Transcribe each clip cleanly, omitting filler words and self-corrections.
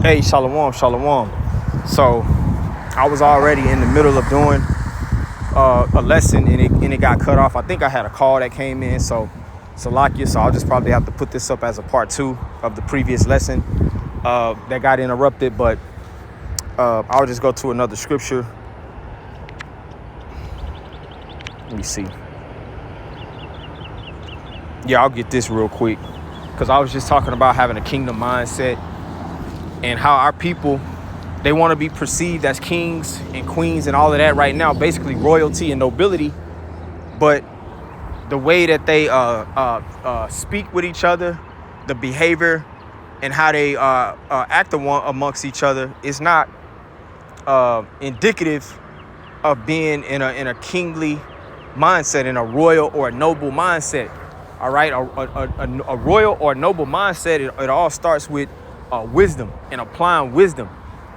Hey, shalom, shalom. So I was already in the middle of doing a lesson and it got cut off. I think I had a call that came in, so Salakia. So I'll just probably have to put this up as a part 2 of the previous lesson that got interrupted. But I'll just go to another scripture. Let me see. Yeah, I'll get this real quick because I was just talking about having a kingdom mindset and how our people, they want to be perceived as kings and queens and all of that right now, basically royalty and nobility. But the way that they speak with each other, the behavior and how they act amongst each other is not indicative of being in a kingly mindset, in a royal or a noble mindset. All right, a royal or noble mindset, it all starts with wisdom and applying wisdom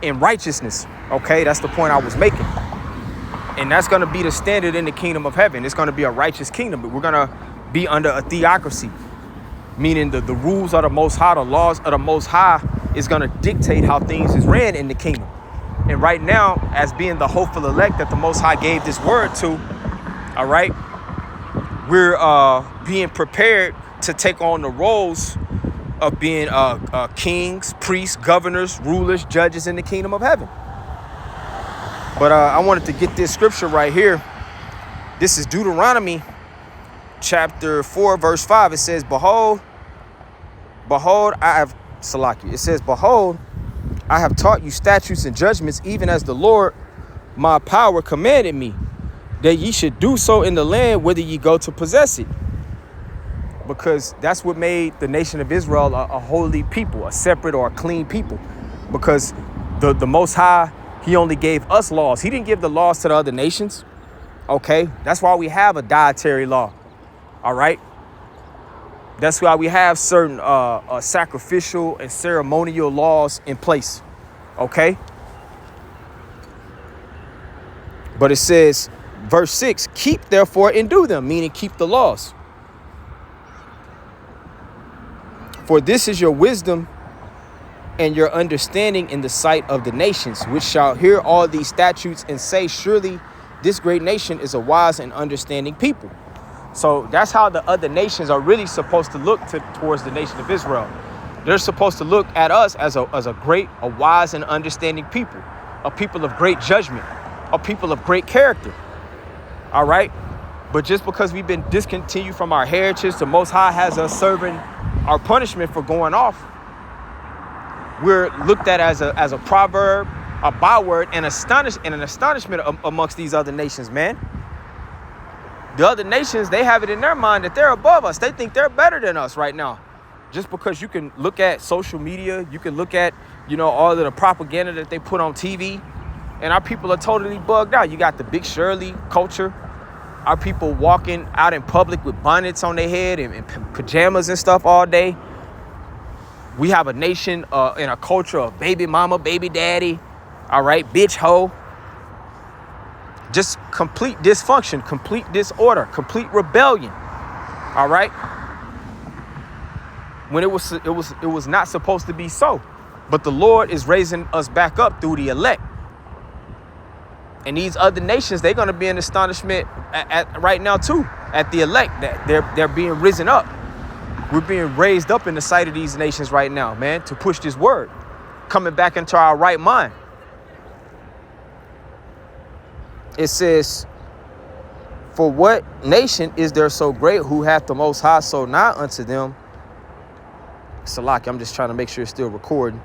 and righteousness. Okay, that's the point I was making. And that's going to be the standard in the kingdom of heaven. It's going to be a righteous kingdom, but we're going to be under a theocracy, meaning the rules of the Most High, the laws of the Most High is going to dictate how things is ran in the kingdom. And right now, as being the hopeful elect that the Most High gave this word to, all right, we're being prepared to take on the roles of being kings, priests, governors, rulers, judges in the kingdom of heaven. But I wanted to get this scripture right here. This is Deuteronomy chapter 4, verse 5. It says, Behold, I have, Salakia. It says, Behold, I have taught you statutes and judgments, even as the Lord, my power, commanded me, that ye should do so in the land whither ye go to possess it. Because that's what made the nation of Israel a holy people, a separate or a clean people. Because the Most High, he only gave us laws. He didn't give the laws to the other nations. Okay, that's why we have a dietary law. All right, that's why we have certain sacrificial and ceremonial laws in place. Okay, but it says, verse 6, keep therefore and do them, meaning keep the laws. For this is your wisdom and your understanding in the sight of the nations, which shall hear all these statutes and say, surely this great nation is a wise and understanding people. So that's how the other nations are really supposed to look towards the nation of Israel. They're supposed to look at us as a great, a wise and understanding people, a people of great judgment, a people of great character. All right. But just because we've been discontinued from our heritage, the Most High has us serving our punishment for going off. We're looked at as a proverb, a byword, and an astonishment amongst these other nations, man. The other nations, they have it in their mind that they're above us. They think they're better than us right now. Just because you can look at social media, you can look at, all of the propaganda that they put on TV, and our people are totally bugged out. You got the Big Shirley culture. Our people walking out in public with bonnets on their head and pajamas and stuff all day. We have a nation in a culture of baby mama, baby daddy, all right, bitch hoe. Just complete dysfunction, complete disorder, complete rebellion, all right? When it was not supposed to be so. But the Lord is raising us back up through the elect. And these other nations, they're going to be in astonishment at right now, too, at the elect, that they're being risen up. We're being raised up in the sight of these nations right now, man, to push this word, coming back into our right mind. It says, for what nation is there so great who hath the Most High so nigh unto them? Salaki, I'm just trying to make sure it's still recording.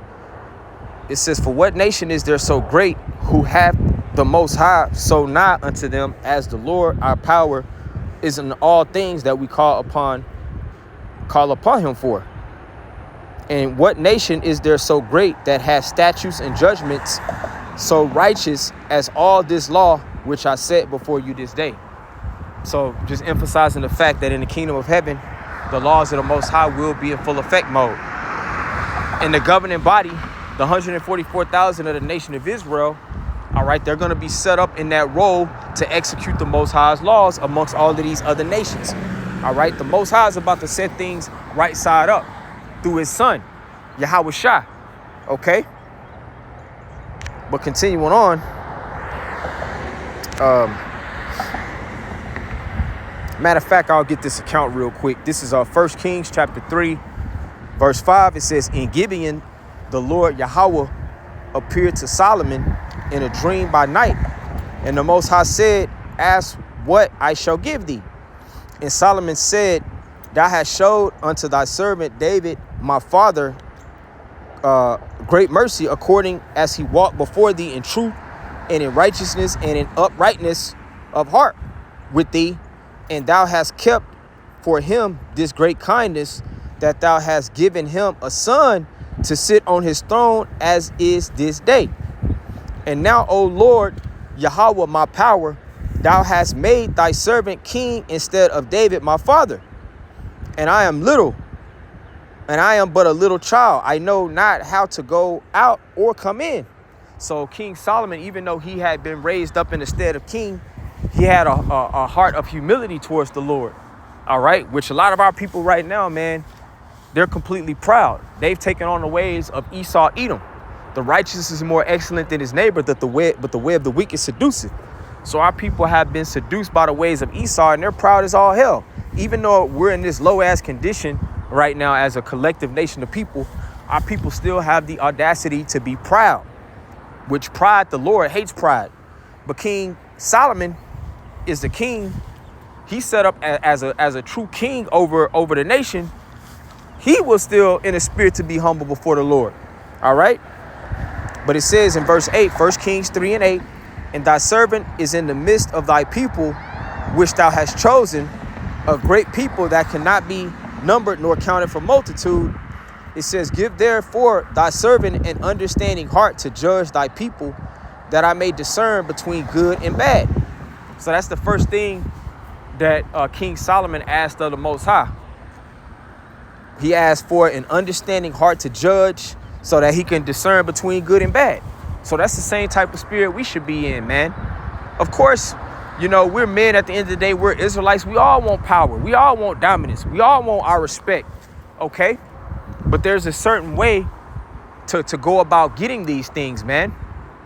It says, for what nation is there so great who hath the Most High so nigh unto them, as the Lord our power is in all things that we call upon him for? And what nation is there so great that hath statutes and judgments so righteous as all this law which I set before you this day? So just emphasizing the fact that in the kingdom of heaven, the laws of the Most High will be in full effect mode. And the governing body, the 144,000 of the nation of Israel, all right, they're going to be set up in that role to execute the Most High's laws amongst all of these other nations. All right, the Most High is about to set things right side up through his son, Yahweh Shai. Okay, But continuing on, matter of fact, I'll get this account real quick. This is 1 Kings chapter 3, verse 5. It says, in Gibeon, the Lord Yahweh appeared to Solomon in a dream by night. And the Most High said, ask what I shall give thee. And Solomon said, thou hast showed unto thy servant David, my father, great mercy, according as he walked before thee in truth and in righteousness and in uprightness of heart with thee. And thou hast kept for him this great kindness, that thou hast given him a son to sit on his throne, as is this day. And now, O Lord Yahweh, my power, thou hast made thy servant king instead of David, my father. And I am little, and I am but a little child. I know not how to go out or come in. So King Solomon, even though he had been raised up in the stead of king, he had a heart of humility towards the Lord. All right, which a lot of our people right now, man, they're completely proud. They've taken on the ways of Esau, Edom. The righteous is more excellent than his neighbor, but the way of the wicked seduceth. So our people have been seduced by the ways of Esau, and they're proud as all hell. Even though we're in this low-ass condition right now as a collective nation of people, our people still have the audacity to be proud, which pride, the Lord hates pride. But King Solomon is the king. He set up as a true king over the nation. He was still in a spirit to be humble before the Lord. All right. But it says in verse 8, 1 Kings 3 and 8, and thy servant is in the midst of thy people, which thou hast chosen, a great people that cannot be numbered nor counted for multitude. It says, give therefore thy servant an understanding heart to judge thy people, that I may discern between good and bad. So that's the first thing that King Solomon asked of the Most High. He asked for an understanding heart to judge so that he can discern between good and bad. So that's the same type of spirit we should be in, man. Of course, you know, we're men at the end of the day. We're Israelites. We all want power. We all want dominance. We all want our respect. Okay? But there's a certain way to go about getting these things, man.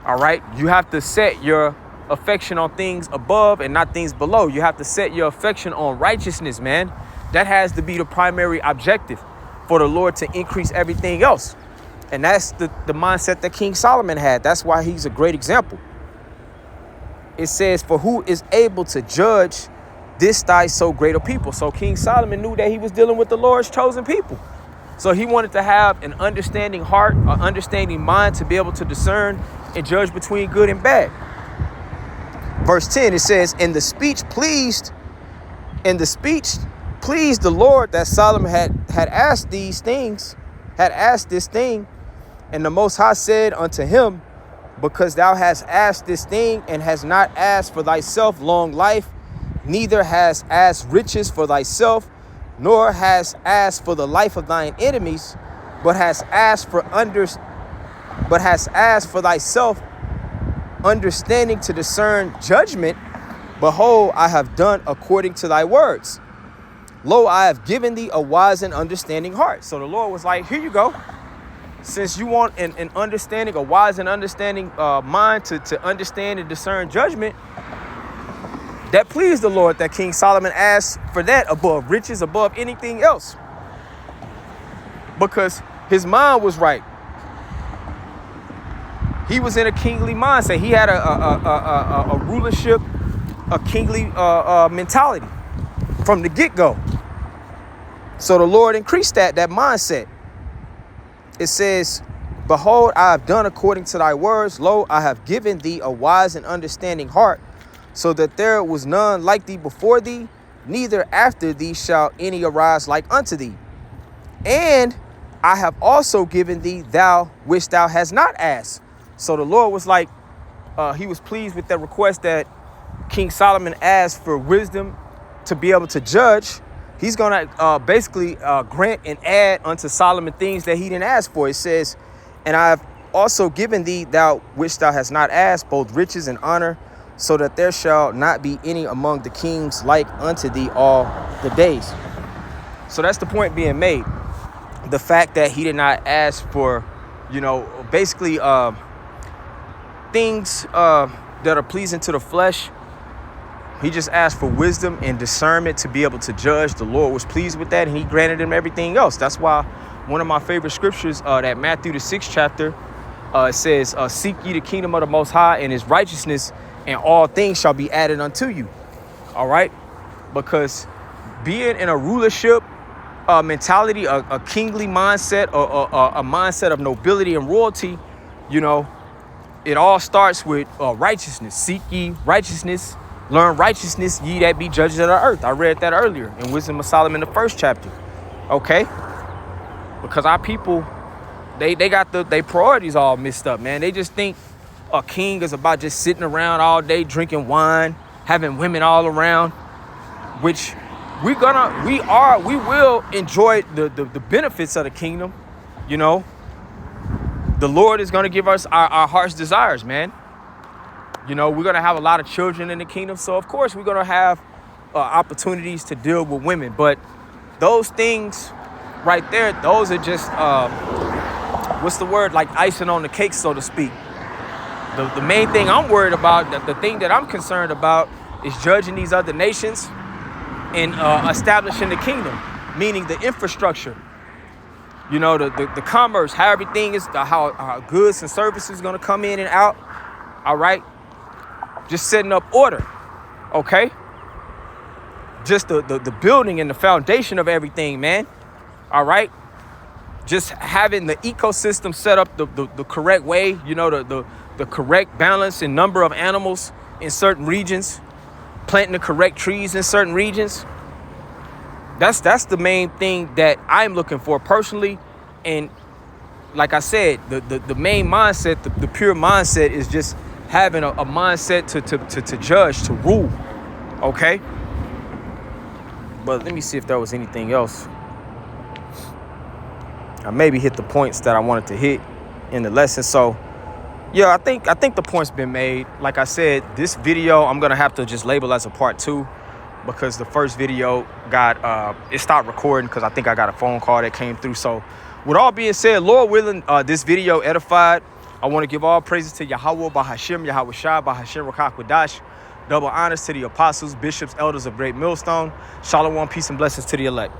All right? You have to set your affection on things above and not things below. You have to set your affection on righteousness, man. That has to be the primary objective for the Lord to increase everything else. And that's the mindset that King Solomon had. That's why he's a great example. It says, for who is able to judge this thy so great a people? So King Solomon knew that he was dealing with the Lord's chosen people. So he wanted to have an understanding heart, an understanding mind to be able to discern and judge between good and bad. Verse 10, it says, and the speech pleased the Lord that Solomon had asked these things, had asked this thing. And the Most High said unto him, because thou hast asked this thing, and hast not asked for thyself long life, neither hast asked riches for thyself, nor hast asked for the life of thine enemies, but hast asked for thyself understanding to discern judgment. Behold, I have done according to thy words. Lo, I have given thee a wise and understanding heart. So the Lord was like, here you go. Since you want an understanding, a wise and understanding mind to understand and discern judgment, that pleased the Lord that King Solomon asked for that above riches, above anything else. Because his mind was right. He was in a kingly mindset. He had a rulership, a kingly mentality from the get-go. So the Lord increased that mindset. It says, behold, I have done according to thy words. Lo, I have given thee a wise and understanding heart, so that there was none like thee before thee, neither after thee shall any arise like unto thee. And I have also given thee thou which thou hast not asked. So the Lord was like, he was pleased with that request that King Solomon asked for wisdom to be able to judge. He's going to basically grant and add unto Solomon things that he didn't ask for. It says, and I have also given thee thou which thou hast not asked, both riches and honor, so that there shall not be any among the kings like unto thee all the days. So that's the point being made. The fact that he did not ask for, you know, basically things that are pleasing to the flesh. He just asked for wisdom and discernment to be able to judge. The Lord was pleased with that, and he granted him everything else. That's why one of my favorite scriptures, that Matthew the 6th chapter, it says, seek ye the kingdom of the Most High and his righteousness, and all things shall be added unto you. All right? Because being in a rulership mentality, a kingly mindset, a mindset of nobility and royalty, you know, it all starts with righteousness. Seek ye righteousness. Learn righteousness, ye that be judges of the earth. I read that earlier in Wisdom of Solomon, the 1st chapter. Okay? Because our people, they got their priorities all messed up, man. They just think a king is about just sitting around all day drinking wine, having women all around, which we will enjoy the benefits of the kingdom. You know, the Lord is gonna give us our heart's desires, man. You know, we're going to have a lot of children in the kingdom. So, of course, we're going to have opportunities to deal with women. But those things right there, those are just, what's the word? Like icing on the cake, so to speak. The main thing I'm worried about, the thing that I'm concerned about is judging these other nations and establishing the kingdom, meaning the infrastructure. You know, the commerce, how everything is, how goods and services are going to come in and out. All right. Just setting up order, okay? Just the building and the foundation of everything, man. All right? Just having the ecosystem set up the correct way, you know, the correct balance and number of animals in certain regions, planting the correct trees in certain regions. That's the main thing that I'm looking for personally. And like I said, the main mindset, the pure mindset is just having a mindset to judge, to rule, okay? But let me see if there was anything else. I maybe hit the points that I wanted to hit in the lesson. So, yeah, I think the point's been made. Like I said, this video I'm gonna have to just label as a part 2 because the first video it stopped recording because I think I got a phone call that came through. So, with all being said, Lord willing, this video edified. I want to give all praises to Yahweh, Bahashim, Yahweh Shah, Bahashim, Rakak Wadash. Double honors to the apostles, bishops, elders of Great Millstone. Shalom, peace and blessings to the elect.